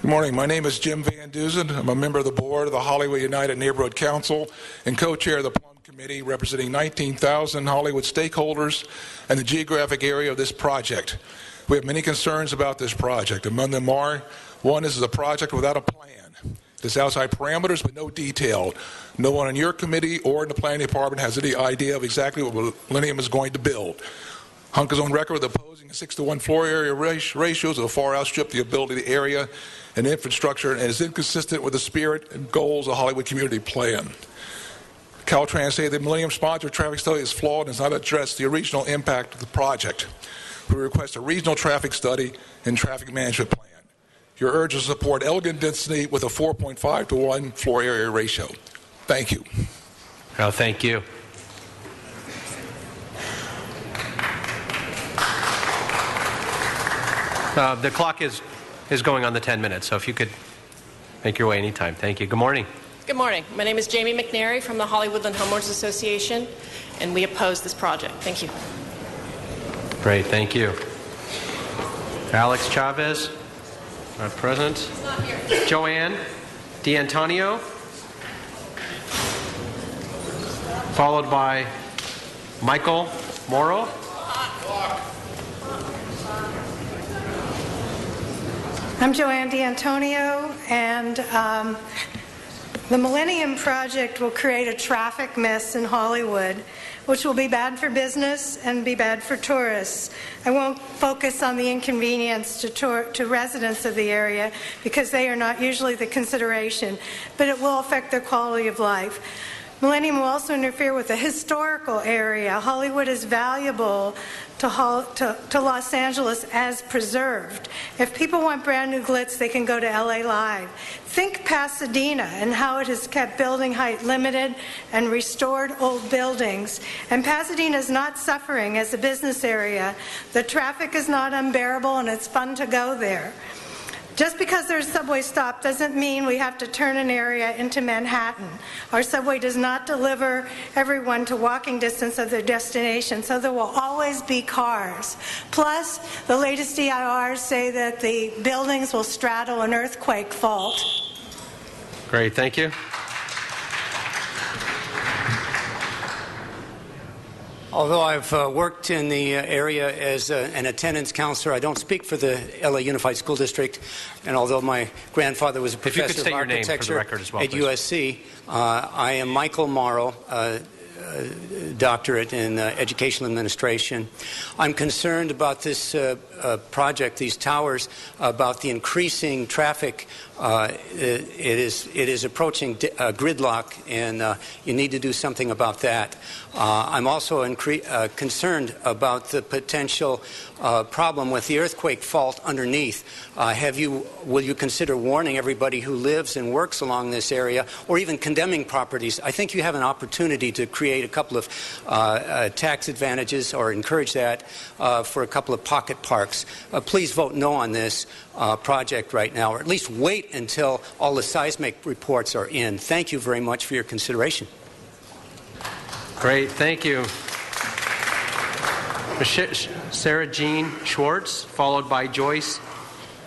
Good morning. My name is Jim Van Dusen. I'm a member of the board of the Hollywood United Neighborhood Council and co-chair of the Plum Committee representing 19,000 Hollywood stakeholders and the geographic area of this project. We have many concerns about this project. Among them are, one, this is a project without a plan. It is outside parameters but no detail. No one on your committee or in the planning department has any idea of exactly what Millennium is going to build. Hunk is on record with opposing 6-to-1 floor area ratios that far outstrip the ability of the area and infrastructure and is inconsistent with the spirit and goals of the Hollywood Community Plan. Caltrans say the Millennium sponsored traffic study is flawed and does not address the regional impact of the project. We request a regional traffic study and traffic management plan. Your urge to support elegant density with a 4.5-to-1 floor area ratio. Thank you. Oh, thank you. The clock is going on the 10 minutes, so if you could make your way anytime. Thank you. Good morning. Good morning. My name is Jamie McNary from the Hollywoodland Homeowners Association, and we oppose this project. Thank you. Great. Thank you. Alex Chavez, not present. He's not here. Joanne D'Antonio, followed by Michael Morrow. I'm Joanne D'Antonio, and the Millennium Project will create a traffic mess in Hollywood, which will be bad for business and be bad for tourists. I won't focus on the inconvenience to residents of the area because they are not usually the consideration, but it will affect their quality of life. Millennium will also interfere with the historical area. Hollywood is valuable to Los Angeles as preserved. If people want brand new glitz, they can go to LA Live. Think Pasadena and how it has kept building height limited and restored old buildings. And Pasadena is not suffering as a business area. The traffic is not unbearable and it's fun to go there. Just because there's a subway stop doesn't mean we have to turn an area into Manhattan. Our subway does not deliver everyone to walking distance of their destination, so there will always be cars. Plus, the latest DIRs say that the buildings will straddle an earthquake fault. Great, thank you. Although I've worked in the area as an attendance counselor, I don't speak for the LA Unified School District. And although my grandfather was a professor of architecture at USC, I am Michael Morrow, doctorate in educational administration. I'm concerned about this project, these towers, about the increasing traffic. It is approaching gridlock, and you need to do something about that. I'm also concerned about the potential problem with the earthquake fault underneath. Will you consider warning everybody who lives and works along this area, or even condemning properties? I think you have an opportunity to create a couple of tax advantages or encourage that for a couple of pocket parks. Please vote no on this project right now, or at least wait until all the seismic reports are in. Thank you very much for your consideration. Great, thank you. Sarah Jean Schwartz, followed by Joyce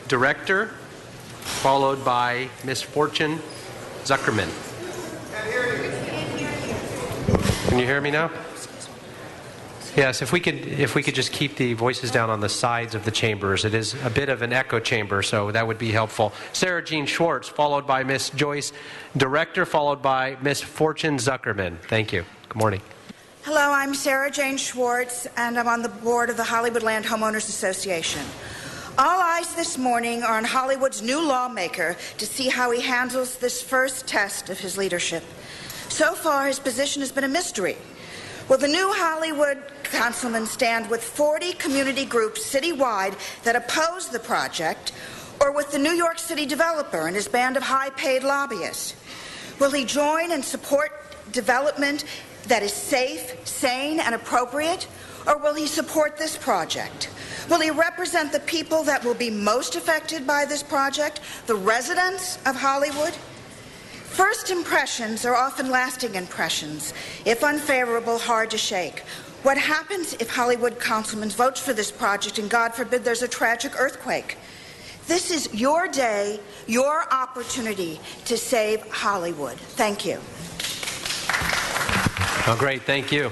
Director, followed by Miss Fortune Zuckerman. Can you hear me now? Yes, if we could just keep the voices down on the sides of the chambers. It is a bit of an echo chamber, so that would be helpful. Sarah Jean Schwartz, followed by Miss Joyce Director, followed by Miss Fortune Zuckerman. Thank you. Good morning. Hello, I'm Sarah Jane Schwartz, and I'm on the board of the Hollywoodland Homeowners Association. All eyes this morning are on Hollywood's new lawmaker to see how he handles this first test of his leadership. So far, his position has been a mystery. Will the new Hollywood councilman stand with 40 community groups citywide that oppose the project, or with the New York City developer and his band of high-paid lobbyists? Will he join and support development that is safe, sane, and appropriate, or will he support this project? Will he represent the people that will be most affected by this project, the residents of Hollywood? First impressions are often lasting impressions. If unfavorable, hard to shake. What happens if Hollywood councilman votes for this project and, God forbid, there's a tragic earthquake? This is your day, your opportunity to save Hollywood. Thank you. Oh, great. Thank you.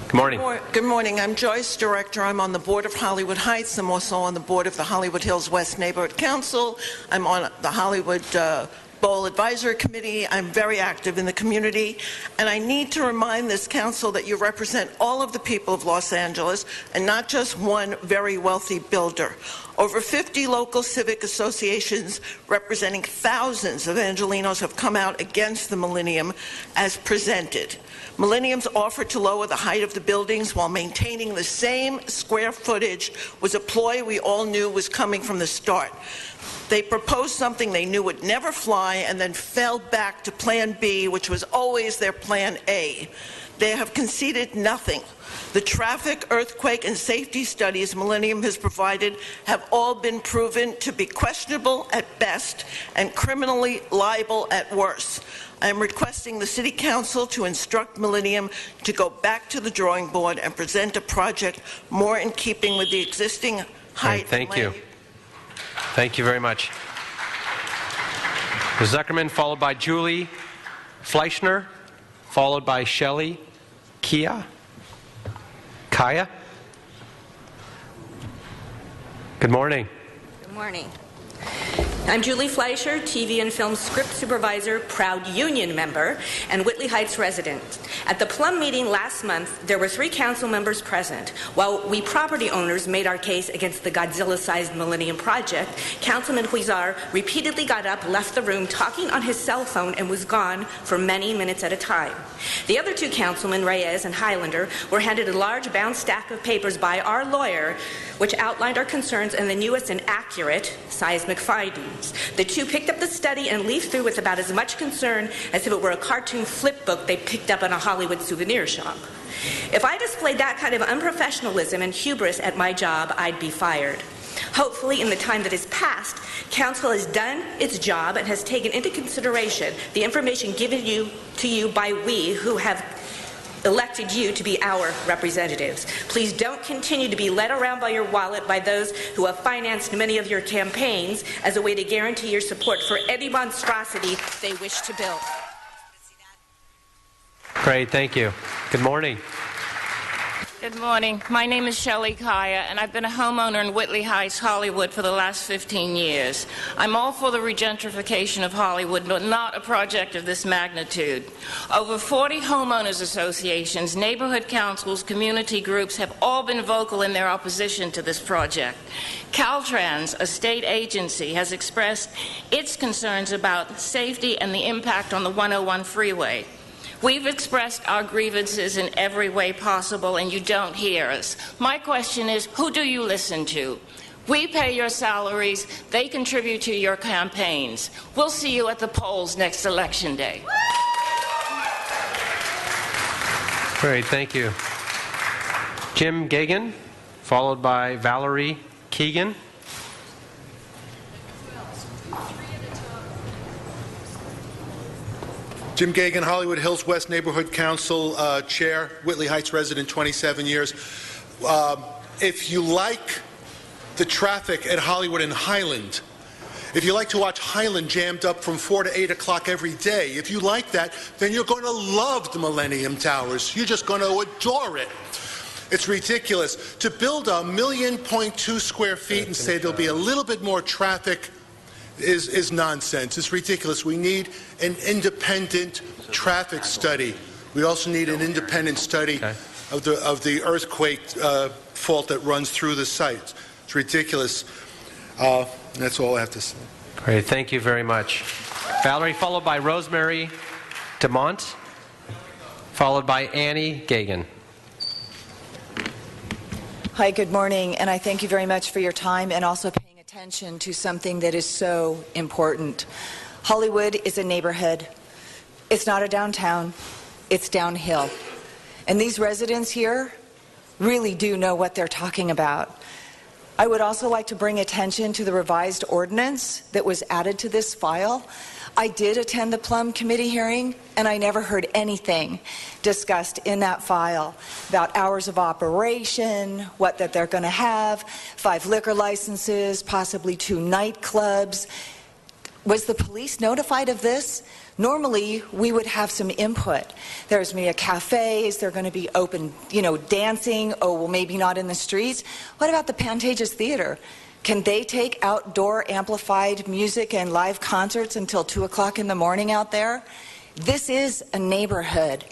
Good morning. Good morning. I'm Joyce, Director. I'm on the Board of Hollywood Heights. I'm also on the Board of the Hollywood Hills West Neighborhood Council. I'm on the Hollywood Bowl Advisory Committee. I'm very active in the community. And I need to remind this council that you represent all of the people of Los Angeles and not just one very wealthy builder. Over 50 local civic associations representing thousands of Angelenos have come out against the Millennium as presented. Millennium's offer to lower the height of the buildings while maintaining the same square footage was a ploy we all knew was coming from the start. They proposed something they knew would never fly and then fell back to Plan B, which was always their Plan A. They have conceded nothing. The traffic, earthquake, and safety studies Millennium has provided have all been proven to be questionable at best and criminally liable at worst. I am requesting the City Council to instruct Millennium to go back to the drawing board and present a project more in keeping with the existing height. Thank you. Thank you very much. Zuckerman, followed by Julie Fleischner, followed by Shelley Kaya. Good morning. Good morning. I'm Julie Fleischer, TV and film script supervisor, proud union member, and Whitley Heights resident. At the Plum meeting last month, there were 3 council members present. While we property owners made our case against the Godzilla-sized Millennium Project, Councilman Huizar repeatedly got up, left the room, talking on his cell phone, and was gone for many minutes at a time. The other 2 councilmen, Reyes and Highlander, were handed a large bound stack of papers by our lawyer, which outlined our concerns and the newest and accurate seismic findings. The 2 picked up the study and leafed through with about as much concern as if it were a cartoon flip book they picked up in a Hollywood souvenir shop. If I displayed that kind of unprofessionalism and hubris at my job, I'd be fired. Hopefully, in the time that has passed, Council has done its job and has taken into consideration the information given to you by we who have elected you to be our representatives. Please don't continue to be led around by your wallet by those who have financed many of your campaigns as a way to guarantee your support for any monstrosity they wish to build. Great, thank you. Good morning. Good morning. My name is Shelley Kaya, and I've been a homeowner in Whitley Heights, Hollywood, for the last 15 years. I'm all for the regentrification of Hollywood, but not a project of this magnitude. Over 40 homeowners associations, neighborhood councils, community groups have all been vocal in their opposition to this project. Caltrans, a state agency, has expressed its concerns about safety and the impact on the 101 freeway. We've expressed our grievances in every way possible, and you don't hear us. My question is, who do you listen to? We pay your salaries. They contribute to your campaigns. We'll see you at the polls next election day. Great, thank you. Jim Gagan, followed by Valerie Keegan. Jim Gagan, Hollywood Hills West Neighborhood Council Chair, Whitley Heights resident, 27 years. If you like the traffic at Hollywood and Highland, if you like to watch Highland jammed up from 4 to 8 o'clock every day, if you like that, then you're going to love the Millennium Towers. You're just going to adore it. It's ridiculous. To build 1.2 million square feet and say there'll be a little bit more traffic is nonsense. It's ridiculous. We need an independent traffic study. We also need an independent study of the earthquake fault that runs through the site. It's ridiculous. That's all I have to say. Great. Thank you very much. Valerie, followed by Rosemary DeMont, followed by Annie Gagan. Hi, good morning, and I thank you very much for your time and also paying attention to something that is so important. Hollywood is a neighborhood. It's not a downtown. It's downhill. And these residents here really do know what they're talking about. I would also like to bring attention to the revised ordinance that was added to this file. I did attend the Plum Committee hearing, and I never heard anything discussed in that file about hours of operation, what that they're going to have, 5 liquor licenses, possibly 2 nightclubs. Was the police notified of this? Normally, we would have some input. There's going to be a cafe. Is there going to be open, dancing? Oh, well, maybe not in the streets. What about the Pantages Theater? Can they take outdoor amplified music and live concerts until 2 o'clock in the morning out there? This is a neighborhood.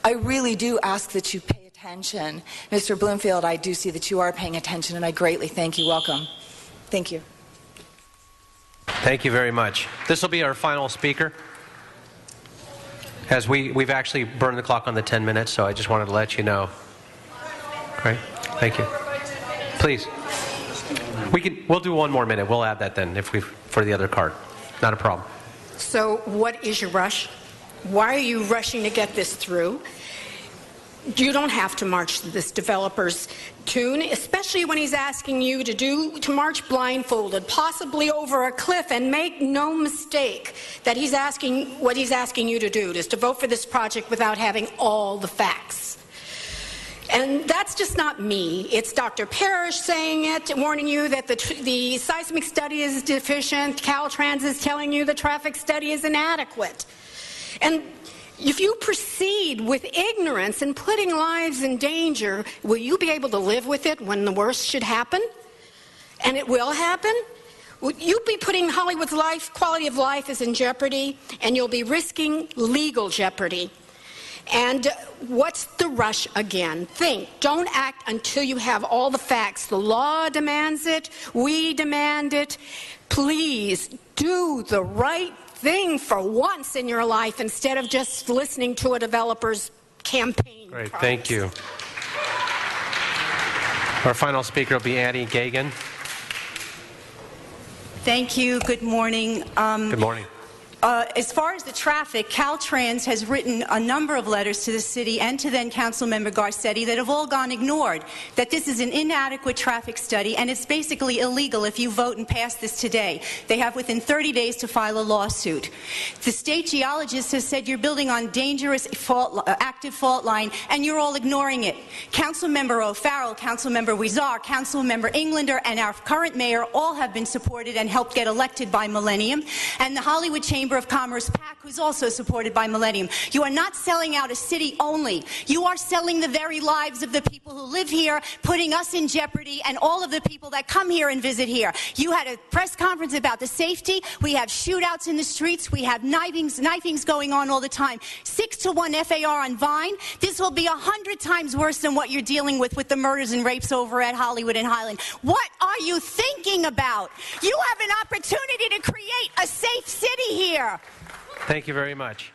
I really do ask that you pay attention. Mr. Bloomfield, I do see that you are paying attention, and I greatly thank you. Welcome. Thank you. Thank you very much. This will be our final speaker. As we've actually burned the clock on the 10 minutes, so I just wanted to let you know. Great. Thank you. Please. We'll do 1 more minute. We'll add that then for the other card. Not a problem. So what is your rush? Why are you rushing to get this through? You don't have to march to this developer's tune, especially when he's asking you to march blindfolded, possibly over a cliff, and make no mistake that what he's asking you to do is to vote for this project without having all the facts. And that's just not me. It's Dr. Parrish saying it, warning you that the seismic study is deficient. Caltrans is telling you the traffic study is inadequate. And if you proceed with ignorance and putting lives in danger, will you be able to live with it when the worst should happen? And it will happen? You'll be putting Hollywood's quality of life is in jeopardy, and you'll be risking legal jeopardy. And what's the rush again? Think. Don't act until you have all the facts. The law demands it. We demand it. Please do the right thing for once in your life instead of just listening to a developer's campaign. Great. Thank you. Our final speaker will be Annie Gagan. Thank you. Good morning. Good morning. As far as the traffic, Caltrans has written a number of letters to the city and to then Councilmember Garcetti that have all gone ignored, that this is an inadequate traffic study and it's basically illegal if you vote and pass this today. They have within 30 days to file a lawsuit. The state geologist has said you're building on dangerous active fault line and you're all ignoring it. Councilmember O'Farrell, Councilmember Huizar, Councilmember Englander, and our current mayor all have been supported and helped get elected by Millennium, and the Hollywood Chamber of Commerce PAC, who's also supported by Millennium. You are not selling out a city only. You are selling the very lives of the people who live here, putting us in jeopardy and all of the people that come here and visit here. You had a press conference about the safety. We have shootouts in the streets. We have knifings going on all the time. 6-to-1 FAR on Vine. This will be 100 times worse than what you're dealing with the murders and rapes over at Hollywood and Highland. What are you thinking about? You have an opportunity to create a safe city here. Thank you very much.